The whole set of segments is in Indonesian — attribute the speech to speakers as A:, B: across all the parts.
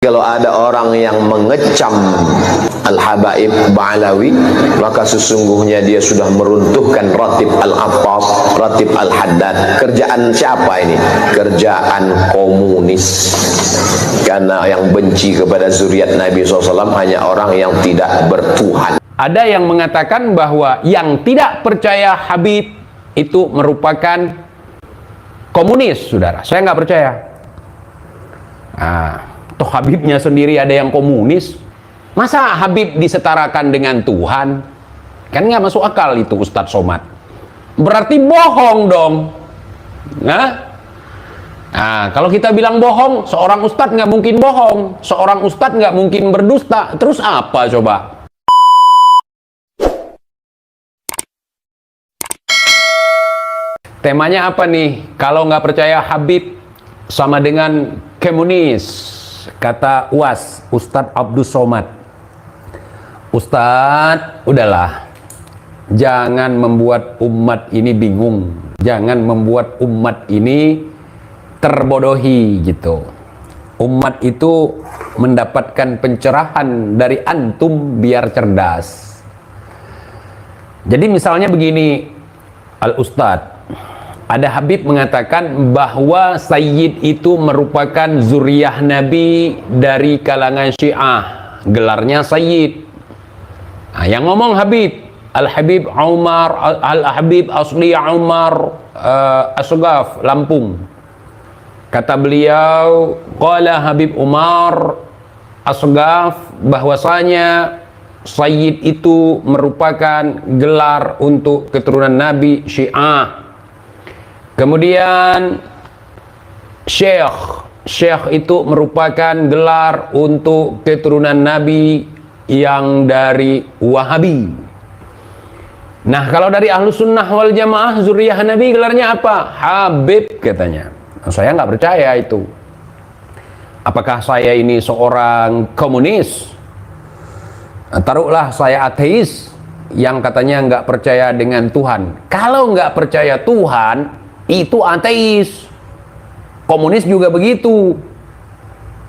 A: Kalau ada orang yang mengecam Al-Habaib Ba'alawi, maka sesungguhnya dia sudah meruntuhkan Ratib Al-Attas, Ratib Al-Haddad. Kerjaan siapa ini? Kerjaan komunis. Karena yang benci kepada zuriat Nabi SAW hanya orang yang tidak bertuhan.
B: Ada yang mengatakan bahwa yang tidak percaya Habib itu merupakan komunis, saudara. Saya nggak percaya. Toh Habibnya sendiri ada yang komunis. Masa Habib disetarakan dengan Tuhan? Kan nggak masuk akal itu, Ustadz Somad. Berarti bohong dong. Nah, kalau kita bilang bohong, seorang Ustadz nggak mungkin bohong. Seorang Ustadz nggak mungkin berdusta. Terus apa coba? Temanya apa nih? Kalau nggak percaya Habib sama dengan komunis. Kata UAS, Ustadz Abdus Somad. Ustadz, udahlah. Jangan membuat umat ini bingung. Jangan membuat umat ini terbodohi gitu. Umat itu mendapatkan pencerahan dari antum biar cerdas. Jadi misalnya begini, Al-Ustadz. Ada Habib mengatakan bahwa Sayyid itu merupakan zuriyah Nabi dari kalangan Syiah. Gelarnya Sayyid. Yang ngomong Habib, Al-Habib Umar, Al-Habib Asli Umar Asghaf, Lampung. Kata beliau, qala Habib Umar Asghaf, bahwasanya Sayyid itu merupakan gelar untuk keturunan Nabi Syiah. Kemudian Syekh itu merupakan gelar untuk keturunan Nabi yang dari Wahabi. Nah, kalau dari Ahlus Sunnah wal Jamaah zuriyah Nabi gelarnya apa? Habib katanya. Saya nggak percaya itu. Apakah saya ini seorang komunis? Taruhlah saya ateis yang katanya nggak percaya dengan Tuhan. Kalau nggak percaya Tuhan, itu ateis. Komunis juga begitu.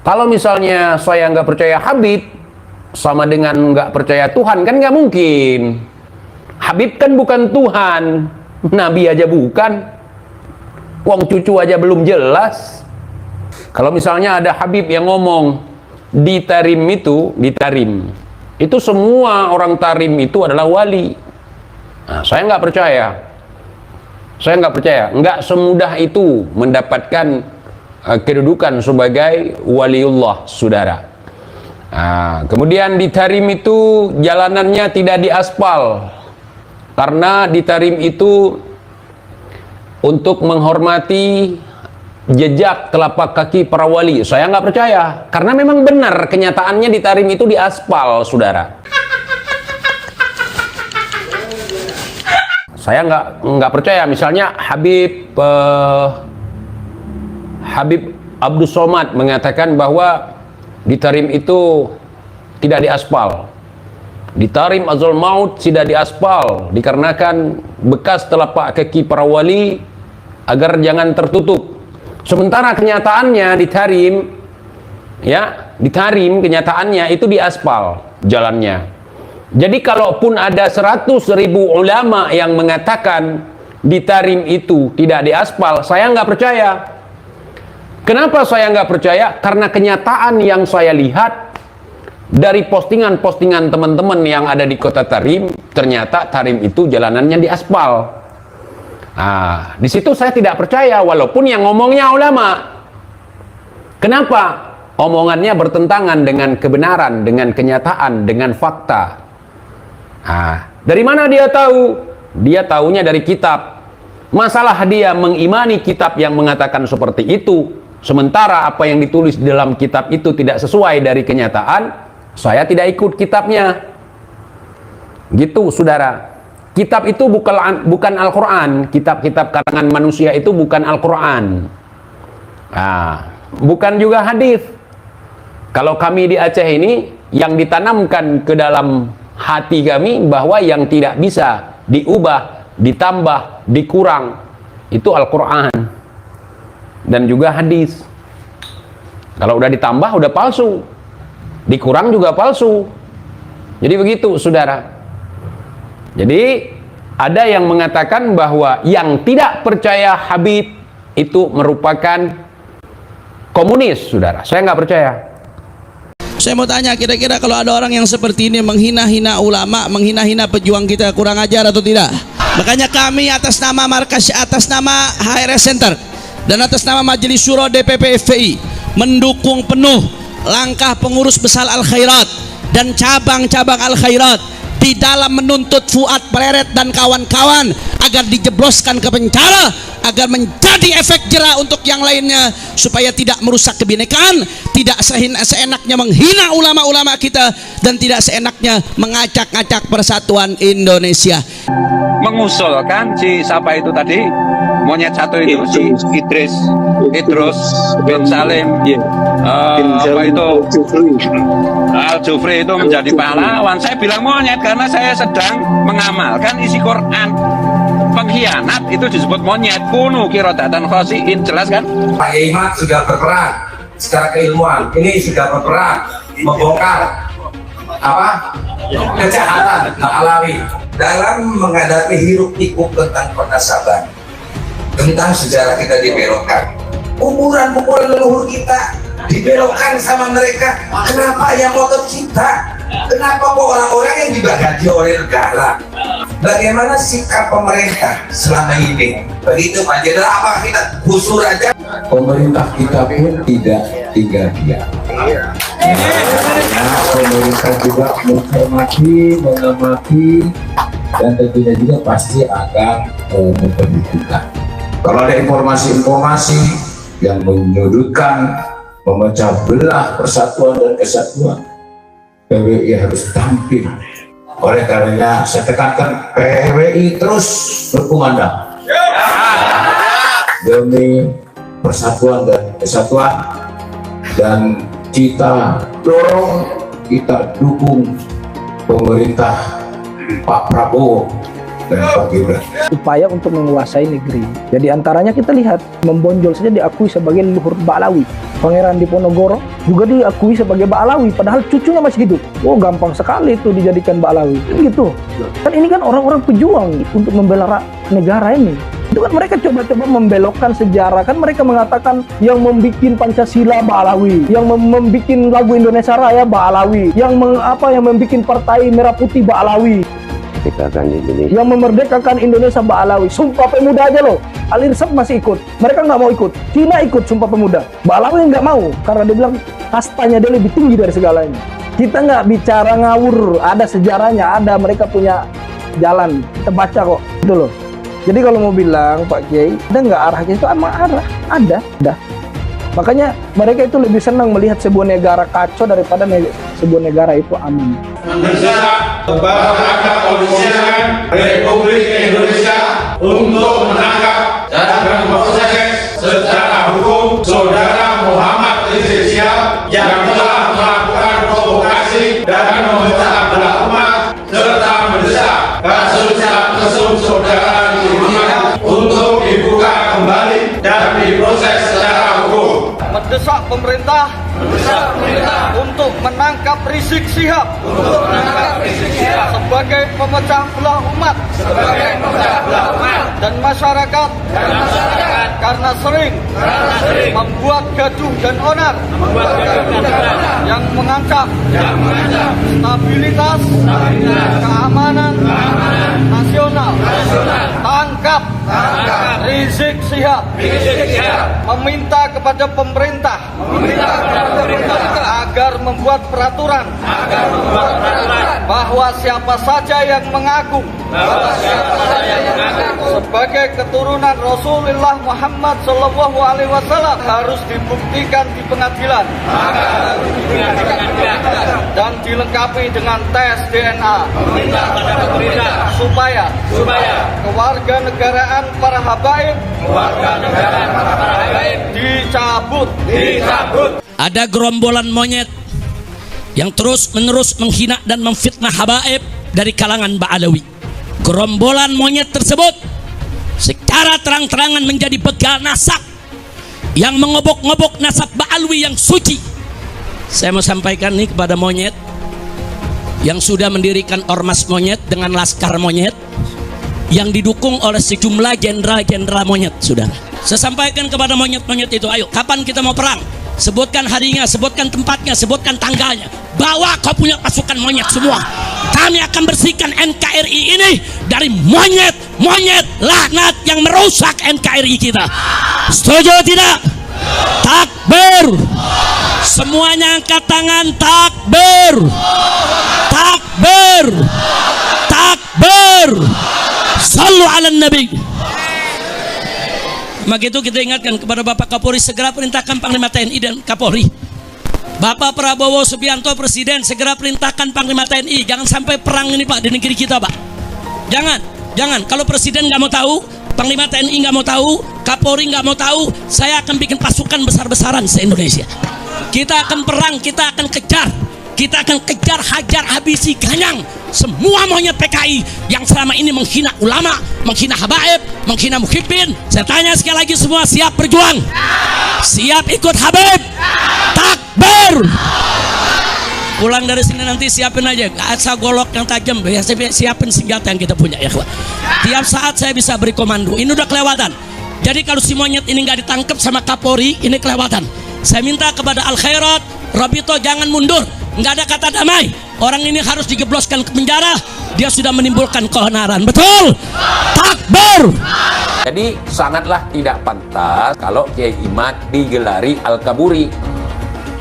B: Kalau misalnya saya nggak percaya Habib sama dengan nggak percaya Tuhan, kan nggak mungkin. Habib kan bukan Tuhan, Nabi aja bukan, wong cucu aja belum jelas. Kalau misalnya ada Habib yang ngomong di Tarim itu semua orang Tarim itu adalah wali. Nah, saya nggak percaya. Saya nggak percaya, nggak semudah itu mendapatkan kedudukan sebagai waliullah, saudara. Kemudian di Tarim itu jalanannya tidak diaspal, karena di Tarim itu untuk menghormati jejak telapak kaki para wali. Saya nggak percaya, karena memang benar kenyataannya di Tarim itu diaspal, saudara. Saya nggak percaya. Misalnya Habib Abdus Somad mengatakan bahwa di Tarim itu tidak diaspal. Di Tarim Azul Maut tidak diaspal dikarenakan bekas telapak kaki para wali agar jangan tertutup. Sementara kenyataannya di Tarim kenyataannya itu diaspal jalannya. Jadi kalaupun ada 100.000 ulama yang mengatakan di Tarim itu tidak diaspal, saya nggak percaya. Kenapa saya nggak percaya? Karena kenyataan yang saya lihat dari postingan-postingan teman-teman yang ada di kota Tarim, ternyata Tarim itu jalanannya diaspal. Di situ saya tidak percaya, walaupun yang ngomongnya ulama. Kenapa? Omongannya bertentangan dengan kebenaran, dengan kenyataan, dengan fakta. Dari mana dia tahu? Dia tahunya dari kitab. Masalah dia mengimani kitab yang mengatakan seperti itu, sementara apa yang ditulis di dalam kitab itu tidak sesuai dari kenyataan, saya tidak ikut kitabnya. Gitu, saudara. Kitab itu bukan Al-Quran. Kitab-kitab karangan manusia itu bukan Al-Quran. Bukan juga hadis. Kalau kami di Aceh ini, yang ditanamkan ke dalam hati kami bahwa yang tidak bisa diubah, ditambah, dikurang itu Al-Quran dan juga hadis. Kalau udah ditambah udah palsu, dikurang juga palsu. Jadi begitu saudara. Jadi ada yang mengatakan bahwa yang tidak percaya Habib itu merupakan komunis, saudara. Saya nggak percaya.
C: Saya mau tanya, kira-kira kalau ada orang yang seperti ini menghina-hina ulama, menghina-hina pejuang kita, kurang ajar atau tidak? Makanya kami atas nama markas, atas nama HRS Center dan atas nama Majelis Syuro DPP FPI mendukung penuh langkah pengurus besar Al Khairat dan cabang-cabang Al Khairat di dalam menuntut Fuad Pleret dan kawan-kawan agar dijebloskan ke penjara, agar menjadi efek jera untuk yang lainnya, supaya tidak merusak kebinekaan, tidak seenaknya menghina ulama-ulama kita, dan tidak seenaknya mengacak-ngacak persatuan Indonesia.
D: Mengusulkan si siapa itu tadi, monyet satu itu, si Idris bin Salim, apa itu Al Jufri itu menjadi pahlawan. Saya bilang monyet karena saya sedang mengamalkan isi Quran. Pengkhianat itu disebut monyet. Kunu kirodatan khosiin, jelas kan?
E: Pak Imat sudah berperan secara keilmuan, ini sudah berperan membongkar apa kejahatan Alawi dalam menghadapi hiruk pikuk tentang pernasaban, tentang sejarah kita dibelokkan, kuburan-kuburan leluhur kita dibelokkan sama mereka. Kenapa yang ngotot kita? Kenapa kok orang-orang yang digaji oleh negara? Bagaimana sikap pemerintah selama ini? Begitu Pak Jenderal, apa kita gusur aja? Pemerintah kita pun tidak tinggal diam. Nah, pemerintah juga mengamati dan tentunya juga pasti akan memperhitungkan. Kalau ada informasi-informasi yang menyudutkan, memecah belah persatuan dan kesatuan, PWI harus tampil. Oleh karenanya saya tekankan PWI terus berkumandang demi persatuan dan kesatuan, dan kita dorong, kita dukung pemerintah Pak Prabowo dan Pak Gibran.
F: Upaya untuk menguasai negeri. Jadi antaranya kita lihat, membonjol saja diakui sebagai leluhur Ba'alawi. Pangeran Diponegoro juga diakui sebagai Ba'alawi, padahal cucunya masih hidup. Oh, gampang sekali itu dijadikan Ba'alawi. Kan gitu. Kan ini kan orang-orang pejuang untuk membela negara ini. Itu kan mereka coba-coba membelokkan sejarah. Kan mereka mengatakan yang membuat Pancasila Ba'alawi, yang membuat lagu Indonesia Raya Ba'alawi, yang membuat Partai Merah Putih Ba'alawi, yang memerdekakan Indonesia Ba'alawi. Sumpah Pemuda aja loh, Al-Irsad masih ikut, mereka nggak mau ikut. Cina ikut Sumpah Pemuda, Ba'alawi nggak mau karena dia bilang kastanya dia lebih tinggi dari segalanya. Kita nggak bicara ngawur, ada sejarahnya, ada, mereka punya jalan, kita baca kok, gitu loh. Jadi kalau mau bilang Pak Kiai, ada nggak arahnya, itu emang arah, ada. Makanya mereka itu lebih senang melihat sebuah negara kacau daripada sebuah negara itu aman.
G: Mendesak kepada kepolisian Republik Indonesia untuk menangkap dan memproses secara hukum Saudara Muhammad Rizik Syihab yang telah melakukan provokasi dan memecah belah umat, serta mendesak kasus Saudara Muhammad untuk dibuka kembali dan diproses secara hukum.
H: Mendesak pemerintah untuk menangkap Rizik Syihab sebagai pemecah belah umat dan masyarakat karena sering membuat gaduh dan onar yang mengancam stabilitas keamanan nasional. Tangkap Rizik Syihab. Meminta kepada pemerintah agar membuat peraturan bahwa siapa saja yang mengaku sebagai keturunan Rasulullah Muhammad SAW harus dibuktikan di pengadilan dan dilengkapi dengan tes DNA supaya kewarganegaraan para habaib dicabut.
C: Ada gerombolan monyet yang terus-menerus menghina dan memfitnah habaib dari kalangan Ba'alawi. Gerombolan monyet tersebut secara terang-terangan menjadi begal nasak yang mengobok-ngobok nasab Ba'alwi yang suci. Saya mau sampaikan nih kepada monyet yang sudah mendirikan ormas monyet dengan laskar monyet yang didukung oleh sejumlah jenderal-jenderal monyet, saudara. Saya sampaikan kepada monyet-monyet itu, ayo, kapan kita mau perang? Sebutkan harinya, sebutkan tempatnya, sebutkan tanggalnya. Bawa kau punya pasukan monyet semua. Kami akan bersihkan NKRI ini dari monyet-monyet laknat yang merusak NKRI kita. Setuju tidak? Takbir. Semuanya angkat tangan. Takbir. Takbir. Takbir. Sallu ala Nabi. Maka itu kita ingatkan kepada Bapak Kapolri, segera perintahkan Panglima TNI dan Kapolri. Bapak Prabowo Subianto Presiden, segera perintahkan Panglima TNI. Jangan sampai perang ini Pak di negeri kita Pak. Jangan. Kalau Presiden nggak mau tahu, Panglima TNI nggak mau tahu, Kapolri nggak mau tahu, saya akan bikin pasukan besar-besaran se-Indonesia. Kita akan perang, kita akan kejar. Kita akan kejar, hajar, habisi, ganyang semua monyet PKI yang selama ini menghina ulama, menghina habaib, menghina muhibbin. Saya tanya sekali lagi, semua siap berjuang? Siap ikut Habib? Takbir. Pulang dari sini nanti siapin aja asal golok yang tajam, siapin senjata yang kita punya ya. Tiap saat saya bisa beri komando. Ini udah kelewatan. Jadi kalau si monyet ini nggak ditangkap sama Kapolri, ini kelewatan. Saya minta kepada Al Khairat, Rabito, jangan mundur. Nggak ada kata damai. Orang ini harus digebloskan ke penjara. Dia sudah menimbulkan keonaran. Betul? Takbir.
B: Jadi sangatlah tidak pantas kalau Kiai Imad digelari Al-Kaburi.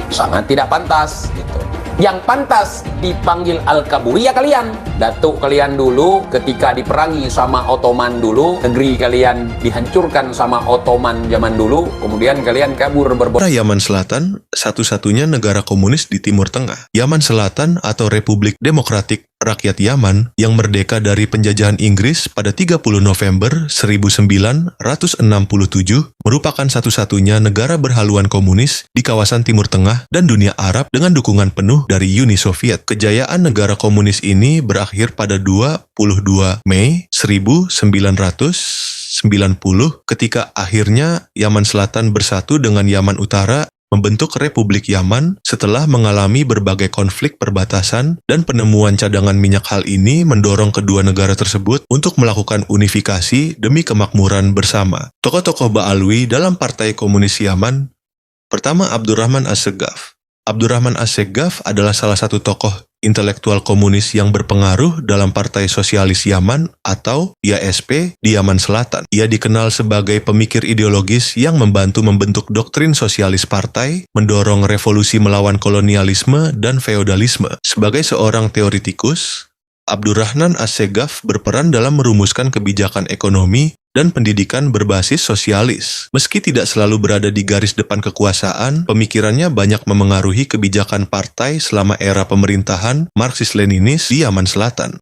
B: Sangat tidak pantas gitu. Yang pantas dipanggil Al-Kaburi ya kalian. Datuk kalian dulu ketika diperangi sama Ottoman dulu, negeri kalian dihancurkan sama Ottoman zaman dulu, kemudian kalian kabur berbondong.
I: Yaman Selatan satu-satunya negara komunis di Timur Tengah. Yaman Selatan atau Republik Demokratik Rakyat Yaman yang merdeka dari penjajahan Inggris pada 30 November 1967 merupakan satu-satunya negara berhaluan komunis di kawasan Timur Tengah dan dunia Arab dengan dukungan penuh dari Uni Soviet. Kejayaan negara komunis ini berakhir pada 22 Mei 1990 ketika akhirnya Yaman Selatan bersatu dengan Yaman Utara membentuk Republik Yaman setelah mengalami berbagai konflik perbatasan, dan penemuan cadangan minyak hal ini mendorong kedua negara tersebut untuk melakukan unifikasi demi kemakmuran bersama. Tokoh-tokoh Ba'alwi dalam Partai Komunis Yaman. Pertama, Abdurrahman As-Segaf. Abdurrahman As-Segaf adalah salah satu tokoh intelektual komunis yang berpengaruh dalam Partai Sosialis Yaman atau IASP di Yaman Selatan. Ia dikenal sebagai pemikir ideologis yang membantu membentuk doktrin sosialis partai, mendorong revolusi melawan kolonialisme dan feodalisme. Sebagai seorang teoritikus, Abdurrahman As-Segaf berperan dalam merumuskan kebijakan ekonomi dan pendidikan berbasis sosialis. Meski tidak selalu berada di garis depan kekuasaan, pemikirannya banyak memengaruhi kebijakan partai selama era pemerintahan Marxis-Leninis di Yaman Selatan.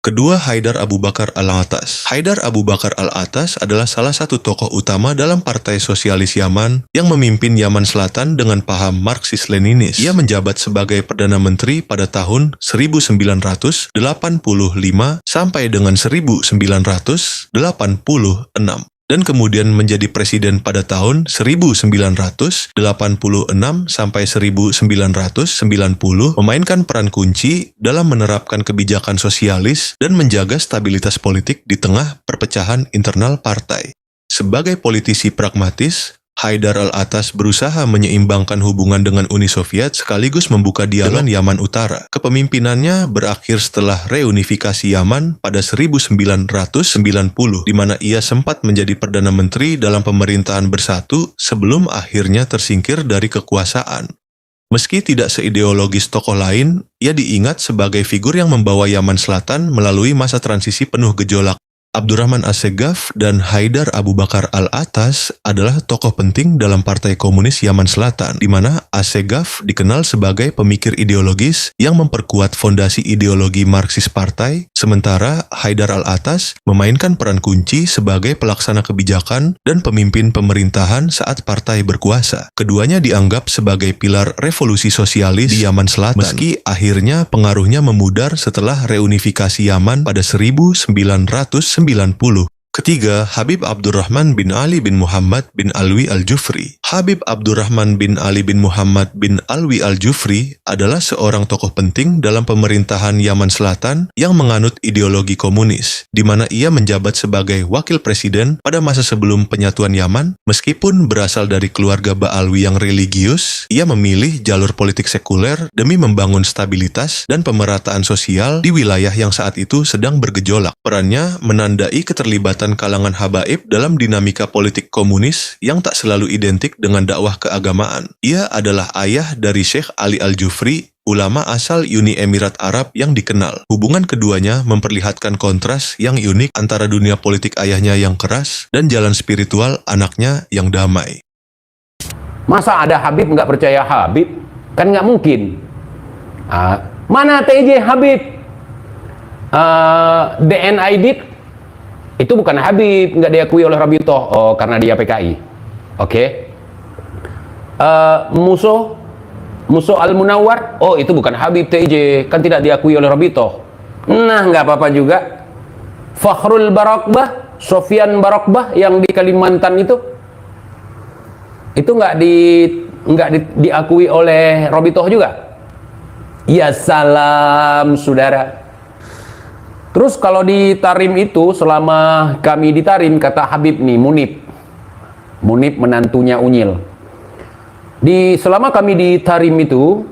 I: Kedua, Haidar Abu Bakar Al-Atas. Haidar Abu Bakar Al-Atas adalah salah satu tokoh utama dalam Partai Sosialis Yaman yang memimpin Yaman Selatan dengan paham Marxis-Leninis. Ia menjabat sebagai Perdana Menteri pada tahun 1985 sampai dengan 1986 dan kemudian menjadi presiden pada tahun 1986 sampai 1990, memainkan peran kunci dalam menerapkan kebijakan sosialis dan menjaga stabilitas politik di tengah perpecahan internal partai. Sebagai politisi pragmatis, Haidar Al-Atas berusaha menyeimbangkan hubungan dengan Uni Soviet sekaligus membuka dialog Yaman Utara. Kepemimpinannya berakhir setelah reunifikasi Yaman pada 1990, di mana ia sempat menjadi Perdana Menteri dalam pemerintahan bersatu sebelum akhirnya tersingkir dari kekuasaan. Meski tidak seideologis tokoh lain, ia diingat sebagai figur yang membawa Yaman Selatan melalui masa transisi penuh gejolak. Abdurrahman As-Segaf dan Haidar Abu Bakar Al-Atas adalah tokoh penting dalam Partai Komunis Yaman Selatan, di mana As-Segaf dikenal sebagai pemikir ideologis yang memperkuat fondasi ideologi Marxis partai, sementara Haidar Al-Atas memainkan peran kunci sebagai pelaksana kebijakan dan pemimpin pemerintahan saat partai berkuasa. Keduanya dianggap sebagai pilar revolusi sosialis di Yaman Selatan, meski akhirnya pengaruhnya memudar setelah reunifikasi Yaman pada 1990. Ketiga, Habib Abdurrahman bin Ali bin Muhammad bin Alwi Al-Jufri. Habib Abdurrahman bin Ali bin Muhammad bin Alwi Al-Jufri adalah seorang tokoh penting dalam pemerintahan Yaman Selatan yang menganut ideologi komunis, di mana ia menjabat sebagai wakil presiden pada masa sebelum penyatuan Yaman. Meskipun berasal dari keluarga Ba'alwi yang religius, ia memilih jalur politik sekuler demi membangun stabilitas dan pemerataan sosial di wilayah yang saat itu sedang bergejolak. Perannya menandai keterlibatan kalangan habaib dalam dinamika politik komunis yang tak selalu identik dengan dakwah keagamaan. Ia adalah ayah dari Syekh Ali Al-Jufri, ulama asal Uni Emirat Arab yang dikenal. Hubungan keduanya memperlihatkan kontras yang unik antara dunia politik ayahnya yang keras dan jalan spiritual anaknya yang damai.
B: Masa ada Habib nggak percaya Habib? Kan nggak mungkin. Mana TJ Habib? DNID itu bukan Habib, nggak diakui oleh Rabitoh. Oh, karena dia PKI. Oke. Musuh Al-Munawwar. Oh, itu bukan Habib TJ, kan tidak diakui oleh Rabitoh. Nah, nggak apa-apa juga. Fakhrul Barakbah, Sofyan Barakbah yang di Kalimantan itu nggak diakui oleh Rabitoh juga. Ya salam, saudara. Terus kalau di Tarim itu, selama kami di Tarim, kata Habib nih, Munib menantunya Unyil. Selama kami di Tarim itu,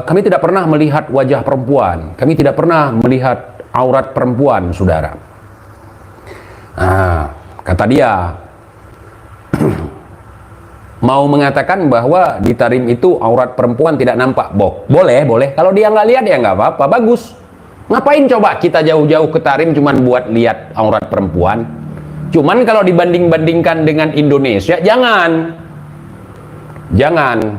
B: kami tidak pernah melihat wajah perempuan. Kami tidak pernah melihat aurat perempuan, saudara. Kata dia, mau mengatakan bahwa di Tarim itu aurat perempuan tidak nampak. Boleh. Kalau dia nggak lihat ya nggak apa-apa, bagus. Ngapain coba kita jauh-jauh ke Tarim cuman buat lihat aurat perempuan? Cuman kalau dibanding-bandingkan dengan Indonesia, jangan.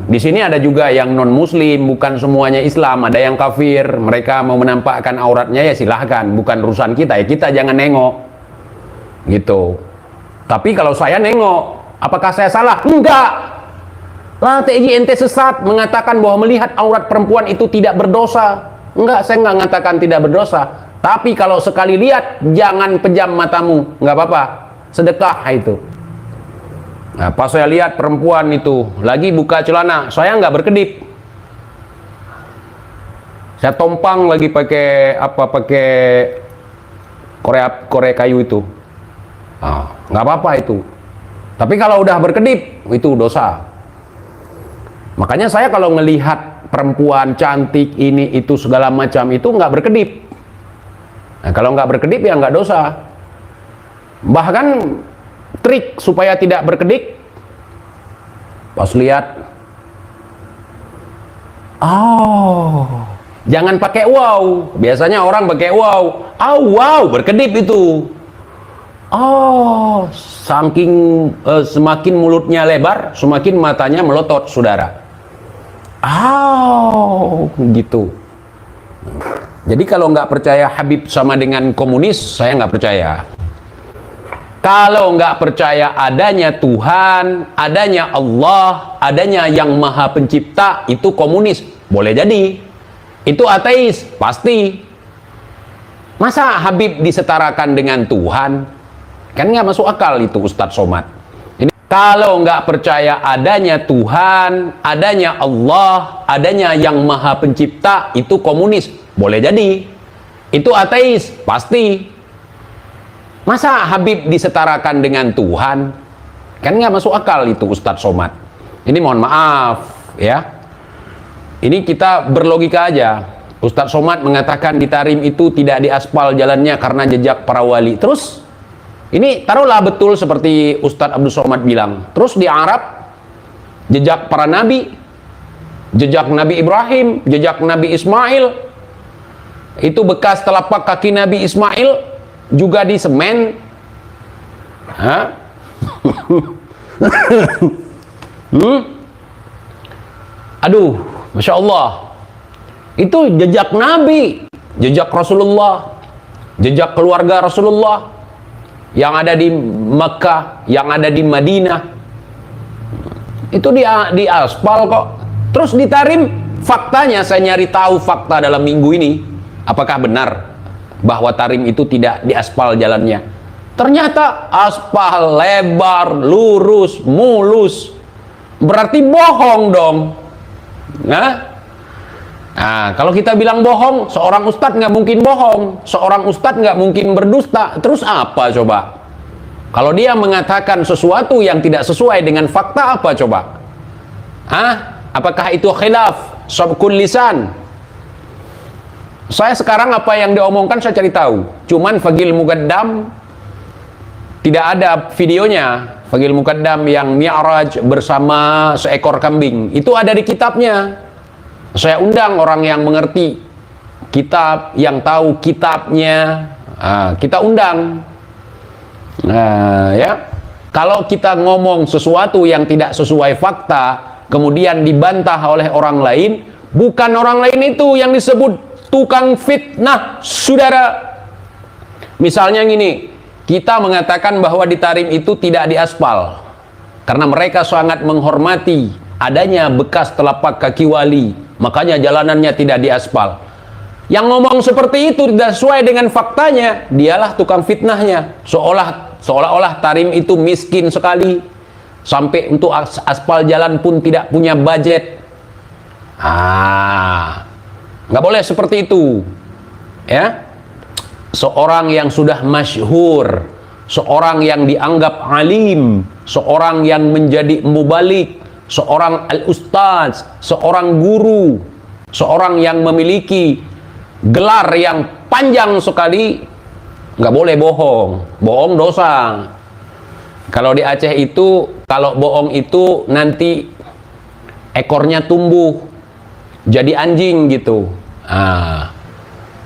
B: Di sini ada juga yang non-muslim, bukan semuanya Islam, ada yang kafir. Mereka mau menampakkan auratnya ya silahkan, bukan urusan kita ya. Kita jangan nengok. Gitu. Tapi kalau saya nengok, apakah saya salah? Enggak. Lah TJ ente sesat mengatakan bahwa melihat aurat perempuan itu tidak berdosa. Enggak, saya nggak mengatakan tidak berdosa. Tapi kalau sekali lihat, jangan pejam matamu. Nggak apa-apa. Sedekah itu. Nah, pas saya lihat perempuan itu lagi buka celana, saya nggak berkedip. Saya tompang lagi pakai korek kayu itu. Nggak apa-apa itu. Tapi kalau udah berkedip, itu dosa. Makanya saya kalau melihat perempuan cantik ini itu segala macam itu nggak berkedip. Nah, kalau nggak berkedip ya nggak dosa. Bahkan trik supaya tidak berkedip, pas lihat, jangan pakai wow. Biasanya orang pakai wow. Wow, berkedip itu. Saking semakin mulutnya lebar, semakin matanya melotot, saudara. Gitu. Jadi kalau nggak percaya Habib sama dengan komunis, saya nggak percaya. Kalau nggak percaya adanya Tuhan, adanya Allah, adanya yang Maha Pencipta, itu komunis. Boleh jadi. Itu ateis, pasti. Masa Habib disetarakan dengan Tuhan? Kan nggak masuk akal itu, Ustadz Somad. Kalau nggak percaya adanya Tuhan, adanya Allah, adanya yang Maha Pencipta, itu komunis. Boleh jadi. Itu ateis, pasti. Masa Habib disetarakan dengan Tuhan? Kan nggak masuk akal itu, Ustadz Somad. Ini mohon maaf, ya. Ini kita berlogika aja. Ustadz Somad mengatakan di Tarim itu tidak diaspal jalannya karena jejak para wali. Terus ini taruhlah betul seperti Ustadz Abdul Somad bilang. Terus di Arab, jejak para nabi, jejak Nabi Ibrahim, jejak Nabi Ismail, itu bekas telapak kaki Nabi Ismail juga di semen. Aduh, Masya Allah. Itu jejak Nabi, jejak Rasulullah, jejak keluarga Rasulullah yang ada di Mekah, yang ada di Madinah, itu di aspal kok. Terus di Tarim, faktanya saya nyari tahu fakta dalam minggu ini, apakah benar bahwa Tarim itu tidak di aspal jalannya? Ternyata aspal lebar, lurus, mulus. Berarti bohong dong. Nah, kalau kita bilang bohong, seorang ustadz nggak mungkin bohong, seorang ustadz nggak mungkin berdusta. Terus apa coba? Kalau dia mengatakan sesuatu yang tidak sesuai dengan fakta, apa coba? Apakah itu khilaf, sabkul lisan? Saya sekarang apa yang diomongkan saya cari tahu. Cuman Fagil Muqaddam tidak ada videonya. Fagil Muqaddam yang Mi'raj bersama seekor kambing. Itu ada di kitabnya. Saya undang orang yang mengerti kitab, yang tahu kitabnya. Kita undang. Ya. Kalau kita ngomong sesuatu yang tidak sesuai fakta, kemudian dibantah oleh orang lain, bukan orang lain itu yang disebut tukang fitnah, saudara. Misalnya gini, kita mengatakan bahwa di Tarim itu tidak diaspal karena mereka sangat menghormati adanya bekas telapak kaki wali, makanya jalanannya tidak diaspal. Yang ngomong seperti itu tidak sesuai dengan faktanya, dialah tukang fitnahnya. Seolah-olah Tarim itu miskin sekali, sampai untuk aspal jalan pun tidak punya budget. Nggak boleh seperti itu, ya. Seorang yang sudah masyhur, seorang yang dianggap alim, seorang yang menjadi mubalik, seorang al-ustaz, seorang guru, seorang yang memiliki gelar yang panjang sekali, nggak boleh bohong. Bohong dosa. Kalau di Aceh itu, kalau bohong itu nanti ekornya tumbuh jadi anjing gitu.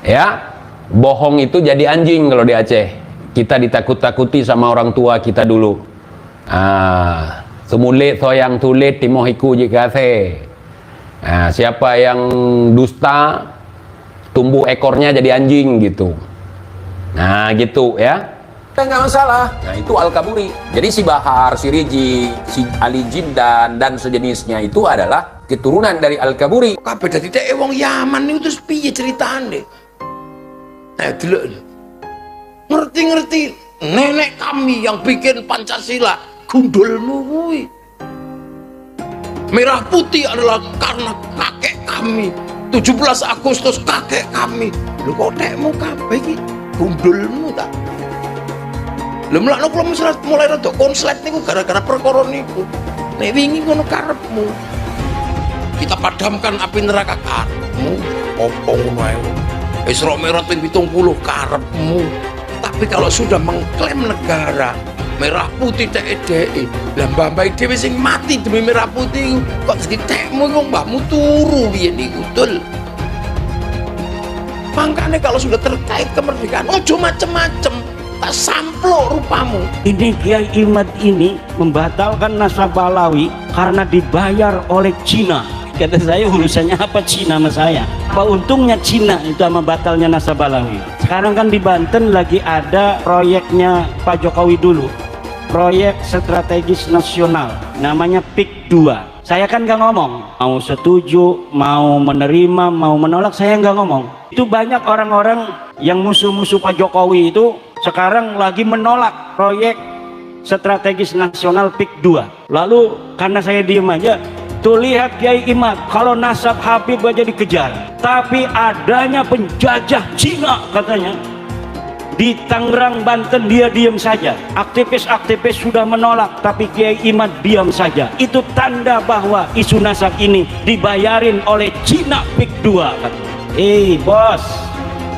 B: Ya. Bohong itu jadi anjing kalau di Aceh. Kita ditakut-takuti sama orang tua kita dulu. Semulit yang tulit timohiku jikase. Siapa yang dusta, tumbuh ekornya jadi anjing gitu. Nah gitu ya. Nggak masalah. Nah itu Al-Kaburi. Jadi si Bahar, si Riji, si Ali Jindan dan sejenisnya itu adalah keturunan dari Al-Kaburi.
J: Kabeh dadi teke wong Yaman niku terus piye ceritane? Delok. Ngerti-ngerti nenek kami yang bikin Pancasila, gundulmu kuwi. Merah putih adalah karena kakek kami. 17 Agustus kakek kami. Lho kok tekmu kabeh iki gundulmu ta? Lho mlakno kula mulai rada konslet niku gara-gara perkara niku. Nek wingi ngono karepmu. Kita padamkan api neraka karepmu. Opo ngono ae. Isra Mi'raj ping 70 karepmu. Tapi kalau sudah mengklaim negara, merah putih TEDI, lah mbah-mbah dhewe sing mati demi merah putih kok dadi tekmu wong mbahmu turu piye niku, Dul. Makanya kalau sudah terkait kemerdekaan, ojo macem-macem, tak samplok rupamu.
K: Ini Kiai Imad ini membatalkan Nasabalawi karena dibayar oleh Cina. Kata saya, urusannya apa Cina sama saya? Apa untungnya Cina itu sama batalnya Nasabalawi? Sekarang kan di Banten lagi ada proyeknya Pak Jokowi dulu, proyek strategis nasional, namanya PIK 2. Saya kan nggak ngomong, mau setuju, mau menerima, mau menolak, saya nggak ngomong. Itu banyak orang-orang yang musuh-musuh Pak Jokowi itu sekarang lagi menolak proyek strategis nasional PIK 2. Lalu karena saya diem aja, tuh lihat Kiai Imad, kalau nasab Habib aja dikejar, tapi adanya penjajah Cina katanya di Tangerang, Banten, dia diam saja. Aktivis-aktivis sudah menolak, tapi Kiai Imad diam saja. Itu tanda bahwa isu nasab ini dibayarin oleh Cina PIK 2 katanya.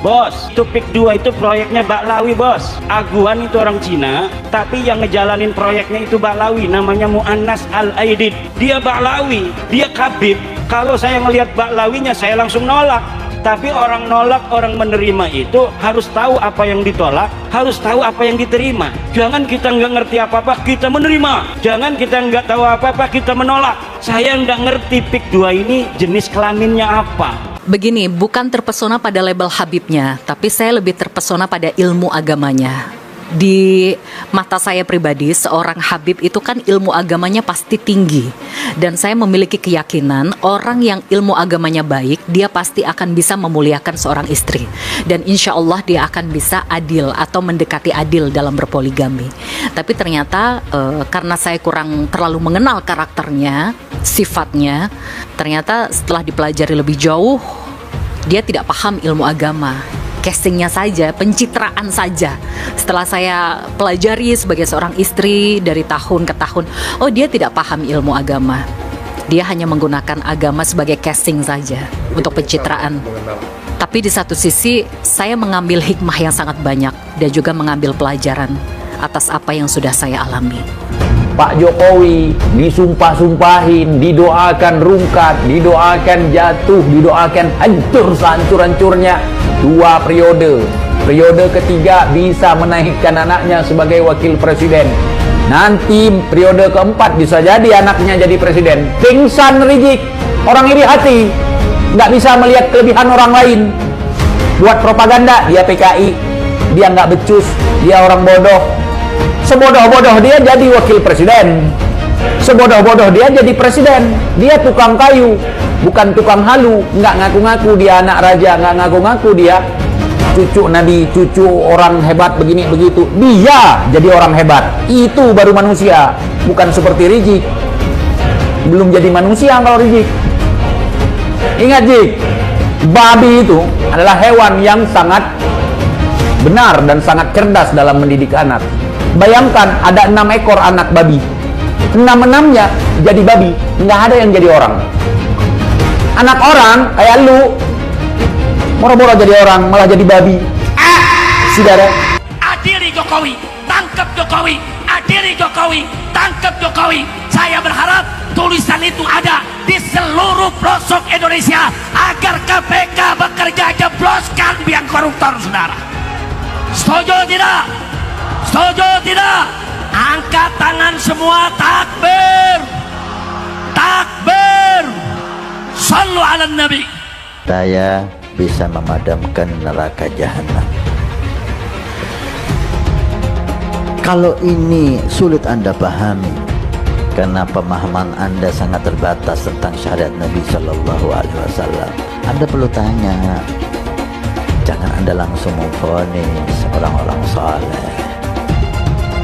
K: Bos, itu PIK 2 itu proyeknya Baklawi, bos. Aguan itu orang Cina, tapi yang ngejalanin proyeknya itu Baklawi, namanya Mu'annas Al-Aidid. Dia Baklawi, dia Kabib. Kalau saya ngelihat Baklawinya, saya langsung nolak. Tapi orang nolak, orang menerima itu harus tahu apa yang ditolak, harus tahu apa yang diterima. Jangan kita nggak ngerti apa-apa, kita menerima. Jangan kita nggak tahu apa-apa, kita menolak. Saya nggak ngerti PIK 2 ini jenis kelaminnya apa.
L: Begini, bukan terpesona pada label Habibnya, tapi saya lebih terpesona pada ilmu agamanya. Di mata saya pribadi, seorang Habib itu kan ilmu agamanya pasti tinggi. Dan saya memiliki keyakinan orang yang ilmu agamanya baik, dia pasti akan bisa memuliakan seorang istri. Dan insya Allah dia akan bisa adil atau mendekati adil dalam berpoligami. Tapi ternyata karena saya kurang terlalu mengenal karakternya, sifatnya, ternyata setelah dipelajari lebih jauh, dia tidak paham ilmu agama. Castingnya saja, pencitraan saja. Setelah saya pelajari sebagai seorang istri dari tahun ke tahun, oh dia tidak paham ilmu agama. Dia hanya menggunakan agama sebagai casting saja untuk pencitraan. Tapi di satu sisi saya mengambil hikmah yang sangat banyak dan juga mengambil pelajaran atas apa yang sudah saya alami.
B: Pak Jokowi disumpah-sumpahin, didoakan rungkat, didoakan jatuh, didoakan hancur sehancur-hancurnya 2 periode. Periode ketiga bisa menaikkan anaknya sebagai wakil presiden. Nanti periode keempat bisa jadi anaknya jadi presiden. Pingsan Rizik, orang iri hati, nggak bisa melihat kelebihan orang lain. Buat propaganda, dia PKI, dia nggak becus, dia orang bodoh. Sebodoh-bodoh dia jadi wakil presiden, sebodoh-bodoh dia jadi presiden. Dia tukang kayu, bukan tukang halu. Nggak ngaku-ngaku dia anak raja, nggak ngaku-ngaku dia cucu nabi, cucu orang hebat begini begitu. Dia jadi orang hebat, itu baru manusia, bukan seperti Rizik. Belum jadi manusia kalau Rizik. Ingat Jik, babi itu adalah hewan yang sangat benar dan sangat cerdas dalam mendidik anak. Bayangkan ada 6 ekor anak babi, 6-6-nya jadi babi, nggak ada yang jadi orang. Anak orang kayak lu, moro-moro jadi orang, malah jadi babi. Saudara,
C: Adili Jokowi, tangkap Jokowi, adili Jokowi, tangkap Jokowi. Saya berharap tulisan itu ada di seluruh pelosok Indonesia agar KPK bekerja jebloskan biang koruptor, saudara. Setuju tidak? Setuju tidak? Angkat tangan semua, takbir, takbir, sallu ala nabi.
M: Saya bisa memadamkan neraka jahanam. Kalau ini sulit Anda pahami karena pemahaman Anda sangat terbatas tentang syariat Nabi Shallallahu Alaihi Wasallam, Anda perlu tanya. Jangan Anda langsung memvonis orang-orang saleh.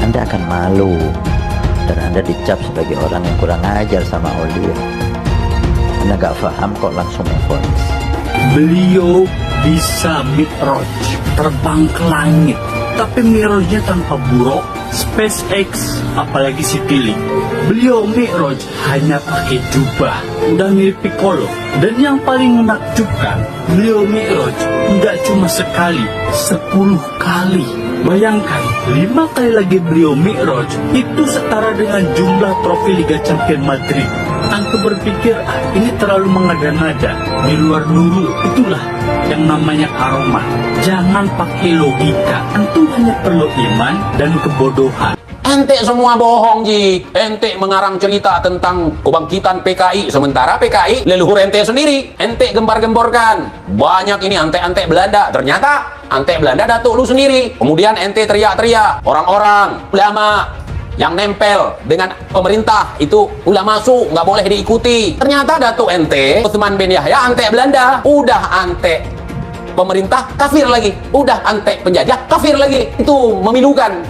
M: Anda akan malu dan Anda dicap sebagai orang yang kurang ajar sama aulia. Anda gak paham kok langsung memvonis.
K: Beliau bisa mi'raj, terbang ke langit, tapi mi'rajnya tanpa buruk, SpaceX, apalagi Citylink. Beliau mi'raj hanya pakai jubah, udah mirip Piccolo. Dan yang paling menakjubkan, beliau mi'raj nggak cuma sekali, 10 kali. Bayangkan, 5 kali lagi beliau mi'raj, itu setara dengan jumlah trofi Liga Champions Madrid. Antum berpikir, ini terlalu mengada-ngada, di luar nurul. Itulah yang namanya karomah. Jangan pakai logika, antum hanya perlu iman dan kebodohan.
B: ente semua bohong Jik. Ente mengarang cerita tentang kebangkitan PKI, sementara PKI leluhur ente sendiri. Ente gembar-gemborkan banyak ini ante-ante Belanda, ternyata ante Belanda datuk lu sendiri. Kemudian ente teriak-teriak orang-orang ulama yang nempel dengan pemerintah itu ulama su, nggak boleh diikuti. Ternyata datuk ente Utsman bin Yahya ante Belanda, udah ante pemerintah kafir lagi, udah ante penjajah kafir lagi. Itu memilukan,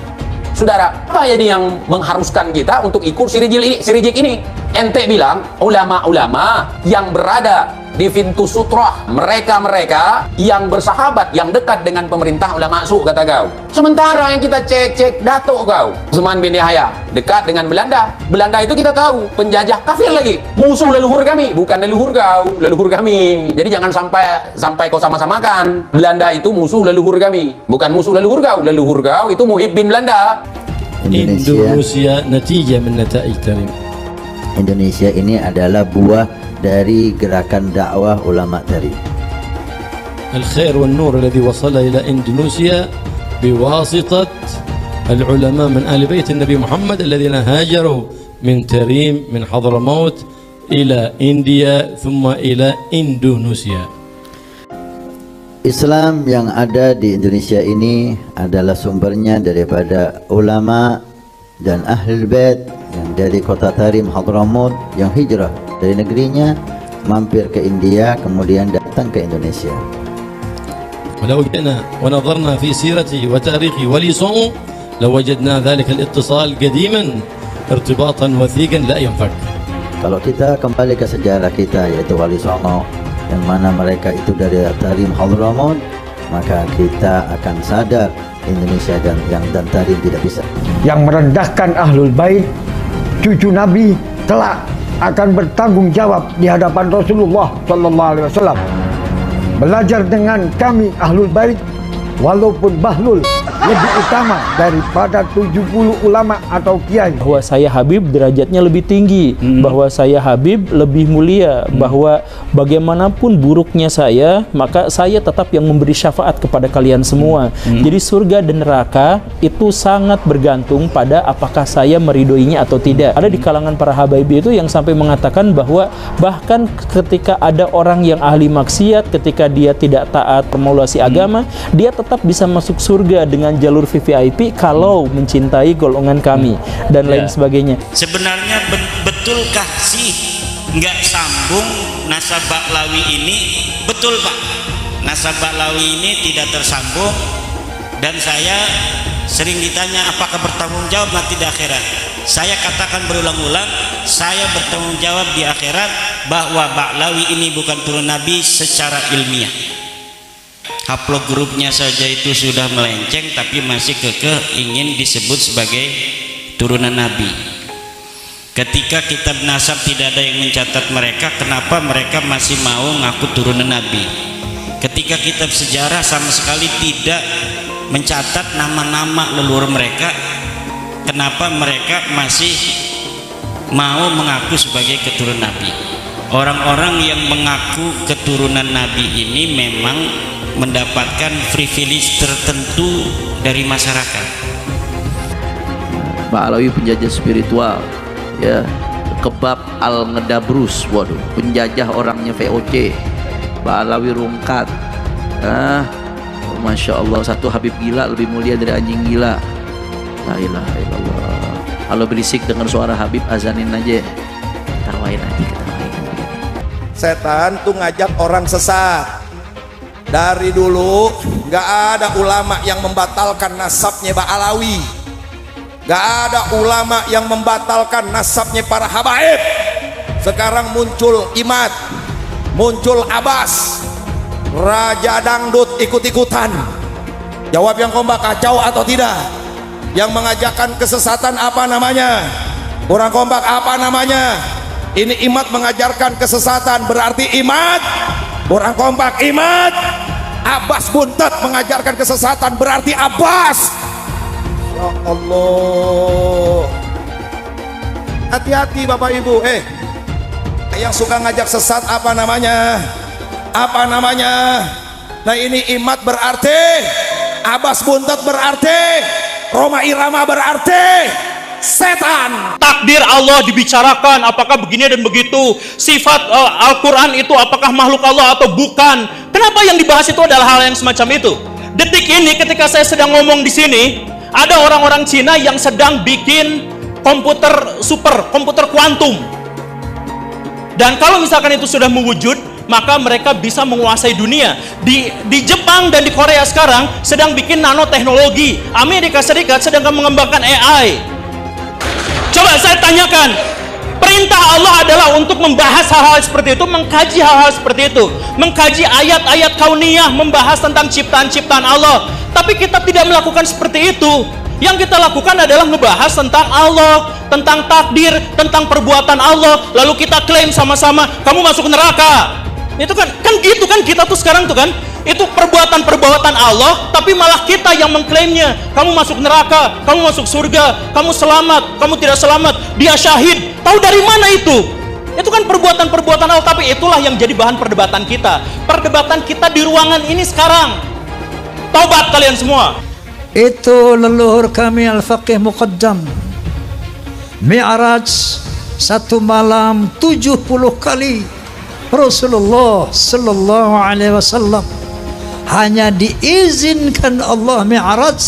B: saudara. Apa jadi yang mengharuskan kita untuk ikut si Rizik ini? Ente bilang ulama-ulama yang berada di pintu sutroh, mereka-mereka yang bersahabat, yang dekat dengan pemerintah ulama su, kata kau. Sementara yang kita cek datuk kau Utsman bin Yahya dekat dengan Belanda. Belanda itu kita tahu penjajah kafir lagi, musuh leluhur kami, bukan leluhur kau, leluhur kami. Jadi jangan sampai kau sama-samakan. Belanda itu musuh leluhur kami, bukan musuh leluhur kau. Leluhur kau itu muhibbin Belanda.
K: Indonesia natijah min nataij tarim.
M: Indonesia ini adalah buah dari gerakan dakwah ulama tadi.
K: الخير والنور الذي وصل إلى إندونيسيا بواسطة العلماء من آل بيت النبي محمد الذين هاجروا من تريم من حضرموت إلى إنديا ثم إلى إندونيسيا.
M: Islam yang ada di Indonesia ini adalah sumbernya daripada ulama dan ahlul bait yang dari kota Tarim Hadramut yang hijrah dari negerinya mampir ke India kemudian datang ke Indonesia.
N: ولو جئنا ونظرنا في سيرته وتاريخه ولي صوم لوجدنا ذلك الاتصال قديما ارتباطا وثيقا لا ينفك.
M: Kalau kita kembali ke sejarah kita yaitu Wali Songo yang mana mereka itu dari Tarim Hadramut, maka kita akan sadar Indonesia dan Tarim tidak bisa.
F: Yang merendahkan Ahlul Bait, cucu Nabi, kelak akan bertanggung jawab di hadapan Rasulullah Sallallahu Alaihi Wasallam. Belajar dengan kami Ahlul Bait, walaupun Bahlul lebih utama daripada 70 ulama atau kiai.
O: Bahwa saya Habib derajatnya lebih tinggi, bahwa saya Habib lebih mulia, bahwa bagaimanapun buruknya saya, maka saya tetap yang memberi syafaat kepada kalian semua. Jadi surga dan neraka itu sangat bergantung pada apakah saya meridoinya atau tidak. Ada di kalangan para Habaib itu yang sampai mengatakan bahwa bahkan ketika ada orang yang ahli maksiat, ketika dia tidak taat formulasi agama, dia tetap bisa masuk surga dengan jalur VVIP kalau mencintai golongan kami dan lain sebagainya.
K: Sebenarnya betulkah sih nggak sambung nasab Ba'lawi ini? Betul Pak, nasab Ba'lawi ini tidak tersambung, dan saya sering ditanya apakah bertanggung jawab nanti di akhirat. Saya katakan berulang-ulang, saya bertanggung jawab di akhirat bahwa Ba'lawi ini bukan turun Nabi secara ilmiah. Haplog grupnya saja itu sudah melenceng, tapi masih kekeh ingin disebut sebagai turunan Nabi. Ketika kitab nasab tidak ada yang mencatat mereka, kenapa mereka masih mau ngaku turunan Nabi? Ketika kitab sejarah sama sekali tidak mencatat nama-nama leluhur mereka, kenapa mereka masih mau mengaku sebagai keturunan Nabi? Orang-orang yang mengaku keturunan Nabi ini memang mendapatkan privilege tertentu dari masyarakat.
C: Ba'lawi penjajah spiritual, ya, kebab al-ngedabrus, waduh, penjajah orangnya VOC. Ba'lawi rungkat, Masya Allah, satu Habib gila lebih mulia dari anjing gila. La ilaha illallah. Kalau berisik dengar suara Habib, azanin aja, ketawain aja, ketawain.
E: Setan tuh ngajak orang sesat. Dari dulu gak ada ulama yang membatalkan nasabnya Ba'lawi, gak ada ulama yang membatalkan nasabnya para habaib. Sekarang muncul Imad, muncul Abbas, Raja Dangdut ikut-ikutan. Jawab yang kompak, kacau atau tidak? Yang mengajakkan kesesatan apa namanya? Kurang kompak apa namanya? Ini Imad mengajarkan kesesatan, berarti Imad. Kurang kompak, Imad. Abbas Buntet mengajarkan kesesatan, berarti Abbas. Ya Allah, hati-hati Bapak Ibu. Yang suka ngajak sesat apa namanya? Apa namanya? Nah ini Imad berarti, Abbas Buntet berarti, Roma Irama berarti setan.
P: Takdir Allah dibicarakan, apakah begini dan begitu. Sifat Al-Quran itu apakah makhluk Allah atau bukan. Kenapa yang dibahas itu adalah hal yang semacam itu? Detik ini ketika saya sedang ngomong di sini, ada orang-orang Cina yang sedang bikin komputer super, komputer kuantum. Dan kalau misalkan itu sudah mewujud, maka mereka bisa menguasai dunia. Di Jepang dan di Korea sekarang sedang bikin nanoteknologi. Amerika Serikat sedang mengembangkan AI. Coba saya tanyakan, perintah Allah adalah untuk membahas hal-hal seperti itu, mengkaji hal-hal seperti itu, mengkaji ayat-ayat kauniyah, membahas tentang ciptaan-ciptaan Allah. Tapi kita tidak melakukan seperti itu. Yang kita lakukan adalah ngebahas tentang Allah, tentang takdir, tentang perbuatan Allah, lalu kita klaim sama-sama, kamu masuk neraka. Itu kan gitu kan kita tuh sekarang tuh kan, itu perbuatan-perbuatan Allah, tapi malah kita yang mengklaimnya. Kamu masuk neraka, kamu masuk surga, kamu selamat, kamu tidak selamat, dia syahid. Tahu dari mana itu? Itu kan perbuatan-perbuatan Allah, tapi itulah yang jadi bahan perdebatan kita. Perdebatan kita di ruangan ini sekarang. Taubat kalian semua.
Q: Itu leluhur kami Al-Faqih Muqaddam. Mi'raj satu malam 70 kali Rasulullah Sallallahu Alaihi Wasallam hanya diizinkan Allah mi'raj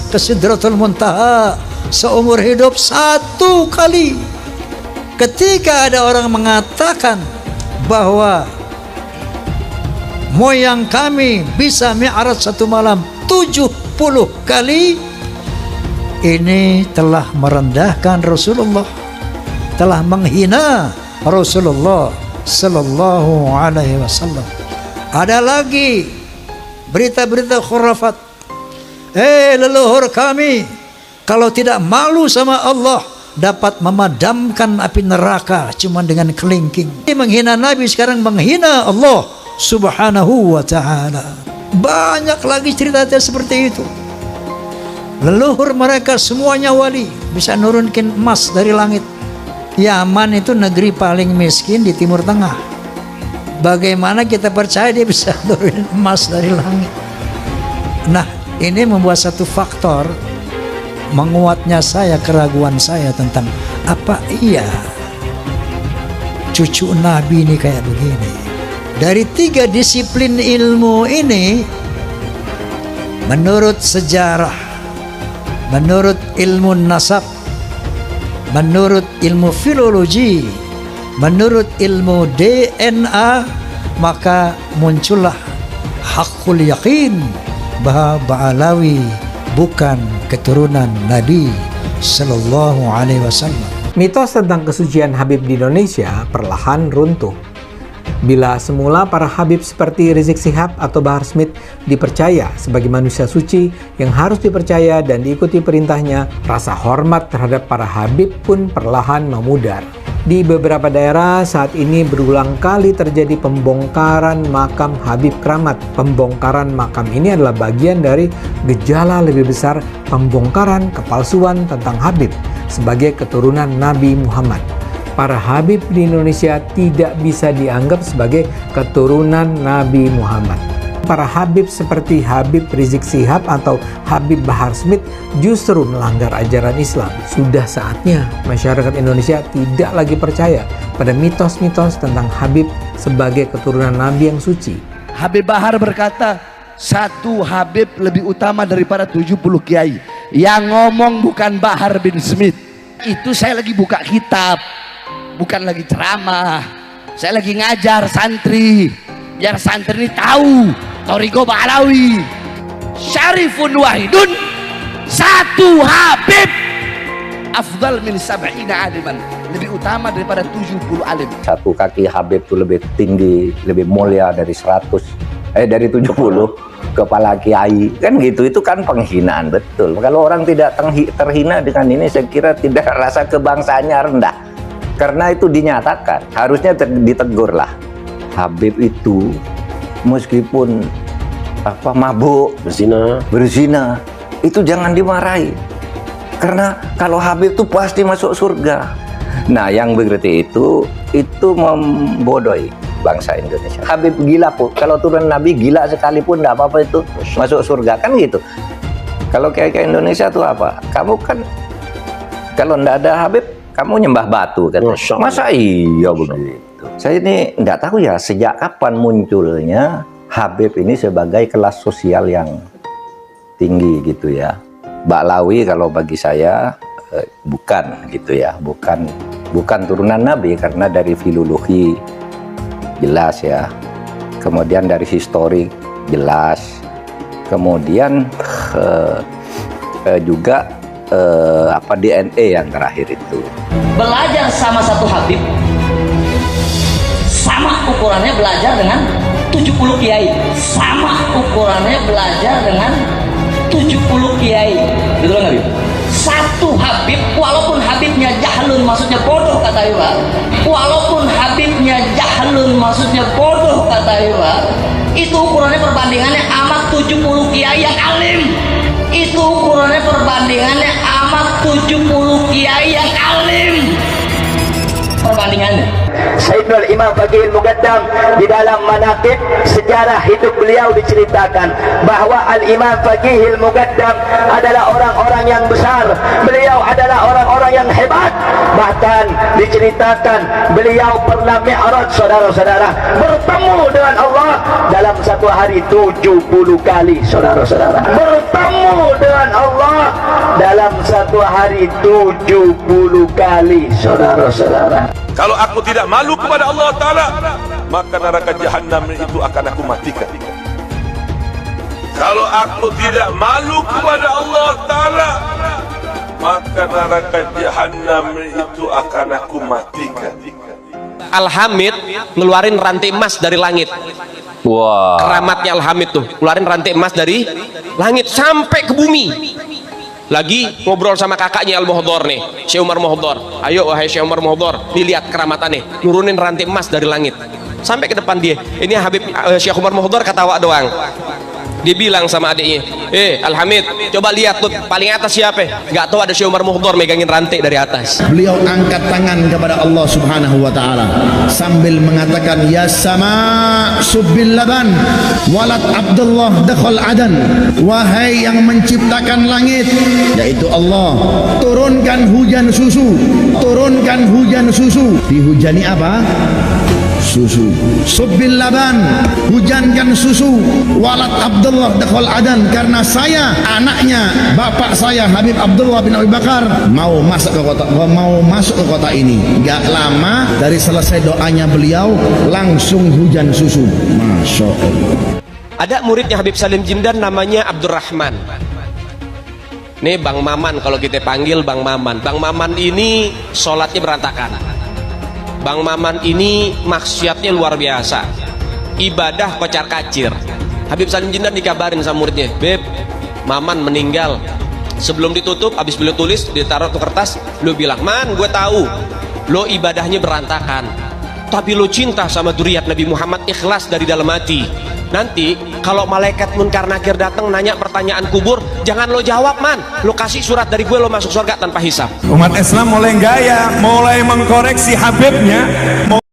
Q: ke Sidratul Muntaha seumur hidup 1 kali. Ketika ada orang mengatakan bahwa moyang kami bisa mi'raj 1 malam 70 kali, ini telah merendahkan Rasulullah, telah menghina Rasulullah sallallahu alaihi wasallam. Ada lagi berita-berita khurafat. Leluhur kami kalau tidak malu sama Allah dapat memadamkan api neraka cuma dengan kelingking. Ini menghina Nabi, sekarang menghina Allah subhanahu wa ta'ala. Banyak lagi cerita seperti itu. Leluhur mereka semuanya wali, bisa nurunkan emas dari langit. Yaman itu negeri paling miskin di Timur Tengah. Bagaimana kita percaya dia bisa nurunin emas dari langit? Nah, ini membuat satu faktor menguatnya saya, keraguan saya tentang apa iya cucu Nabi ini kayak begini. Dari 3 disiplin ilmu ini, menurut sejarah, menurut ilmu nasab, menurut ilmu filologi, menurut ilmu DNA, maka muncullah hakul yakin bahwa Ba'alawi bukan keturunan Nabi Sallallahu Alaihi Wasallam.
R: Mitos tentang kesucian Habib di Indonesia perlahan runtuh. Bila semula para Habib seperti Rizik Syihab atau Bahar Smith dipercaya sebagai manusia suci yang harus dipercaya dan diikuti perintahnya, rasa hormat terhadap para Habib pun perlahan memudar. Di beberapa daerah saat ini berulang kali terjadi pembongkaran makam Habib Keramat. Pembongkaran makam ini adalah bagian dari gejala lebih besar pembongkaran kepalsuan tentang Habib sebagai keturunan Nabi Muhammad. Para Habib di Indonesia tidak bisa dianggap sebagai keturunan Nabi Muhammad. Para Habib seperti Habib Rizik Syihab atau Habib Bahar Smith justru melanggar ajaran Islam. Sudah saatnya masyarakat Indonesia tidak lagi percaya pada mitos-mitos tentang Habib sebagai keturunan Nabi yang suci.
S: Habib Bahar berkata, 1 Habib lebih utama daripada 70 kiai. Yang ngomong bukan Bahar bin Smith. Itu saya lagi buka kitab, bukan lagi ceramah. Saya lagi ngajar santri, biar santri ini tahu Thariqah Ba'alawi syarifun wahidun, 1 Habib afdal min 70 aliman, lebih utama daripada 70 alim.
T: 1 kaki Habib itu lebih tinggi, lebih mulia dari 70 kepala kiai, kan gitu. Itu kan penghinaan betul. Kalau orang tidak terhina dengan ini, saya kira tidak, rasa kebangsaannya rendah. Karena itu dinyatakan, harusnya ditegur lah. Habib itu meskipun mabuk, berzina, itu jangan dimarahi. Karena kalau Habib itu pasti masuk surga. Nah, yang begitu itu membodohi bangsa Indonesia. Habib gila pun, kalau turun Nabi gila sekalipun tidak apa-apa, itu masuk surga, kan gitu. Kalau kayak Indonesia tuh apa? Kamu kan kalau tidak ada Habib, kamu nyembah batu kan? Masa iya begitu? Saya ini tidak tahu ya sejak kapan munculnya Habib ini sebagai kelas sosial yang tinggi gitu ya. Ba'alawi kalau bagi saya bukan gitu ya, bukan turunan Nabi, karena dari filologi jelas ya, kemudian dari historik jelas, kemudian juga DNA yang terakhir itu.
U: Belajar sama 1 Habib sama ukurannya belajar dengan 70 kiai, sama ukurannya belajar dengan 70 kiai, betul nggak Habib? 1 Habib, walaupun Habibnya jahlun, maksudnya bodoh kata Iwa, walaupun Habibnya jahlun, maksudnya bodoh kata Iwa, itu ukurannya perbandingannya amat 70 kiai yang alim. Itu ukurannya perbandingannya amat 70 kiai yang alim. Perbandingannya.
V: Sayyidul Imam Faqihil Muqaddam di dalam manaqib sejarah hidup beliau diceritakan bahwa Al-Imam Faqihil Muqaddam adalah orang-orang yang besar, beliau adalah orang-orang yang hebat. Bahkan diceritakan beliau pernah mi'raj, saudara-saudara, bertemu dengan Allah dalam dalam satu hari 70 kali, saudara-saudara. Bertemu dengan Allah dalam satu hari 70 kali, saudara-saudara.
G: Kalau aku tidak malu kepada Allah Ta'ala, maka neraka jahanam itu akan aku matikan. Kalau aku tidak malu kepada Allah Ta'ala, maka neraka jahanam itu akan aku matikan.
A: Al-Hamid ngeluarin rantai emas dari langit.
B: Wah.
A: Keramatnya Al-Hamid tuh, ngeluarin rantai emas dari langit sampai ke bumi. Lagi ngobrol sama kakaknya Al-Muhdhar nih, Syekh Umar Muhdhar. Ayo wahai Syekh Umar Muhdhar, dilihat keramatannya, nurunin rantai emas dari langit. Sampai ke depan dia. Ini Habib Syekh Umar Muhdhar ketawa doang. Dia bilang sama adiknya, Al-Hamid, coba lihat tuh paling atas siapa? Gak tahu ada Syekh Umar Muhdhar megangin rantai dari atas.
D: Beliau angkat tangan kepada Allah Subhanahu wa taala sambil mengatakan, ya sama subbil laban walad Abdullah dakhal adan. Wahai yang menciptakan langit, yaitu Allah, turunkan hujan susu. Turunkan hujan susu. Dihujani apa? Susu. Subbil laban, hujankan susu. Walad Abdullah dakhal adan, karena saya anaknya bapak saya Habib Abdullah bin Abi Bakar mau masuk ke kota ini. Gak lama dari selesai doanya beliau langsung hujan susu. Masya Allah.
A: Ada muridnya Habib Salim Jindan namanya Abdurrahman. Nih Bang Maman, kalau kita panggil Bang Maman. Bang Maman ini sholatnya berantakan. Bang Maman ini maksiatnya luar biasa, ibadah kocar kacir. Habib Salim Jindan dikabarin sama muridnya, Beb, Maman meninggal. Sebelum ditutup, habis beliau tulis, ditaruh ke kertas, lo bilang, Man, gue tahu lo ibadahnya berantakan, tapi lo cinta sama dzurriyyat Nabi Muhammad, ikhlas dari dalam hati. Nanti kalau malaikat munkar nakir datang nanya pertanyaan kubur, jangan lo jawab, Man, lo kasih surat dari gue, lo masuk surga tanpa hisab.
G: Umat Islam mulai gaya, mulai mengkoreksi Habibnya.